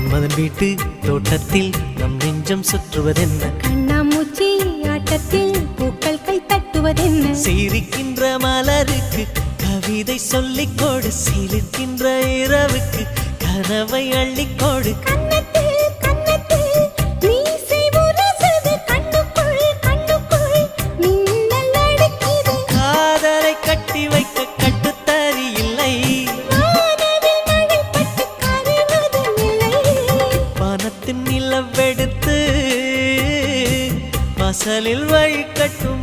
மன்மதன் வீட்டு தோட்டத்தில் நம் நெஞ்சம் சுற்றுவதென்ன கண்ணாமூச்சி ஆட்டத்தில் பூக்கள் கை தட்டுவதென்ன சிரிக்கின்ற மலருக்கு கவிதை சொல்லிக்கோடு சிலிர்க்கின்ற இரவுக்கு கனவை அள்ளிக்கோடு காதலை கட்டி வைக்க கட்டுத்தறி இல்லை வானத்தின் நிலவெடுத்து வாசலில் வழி கட்டும்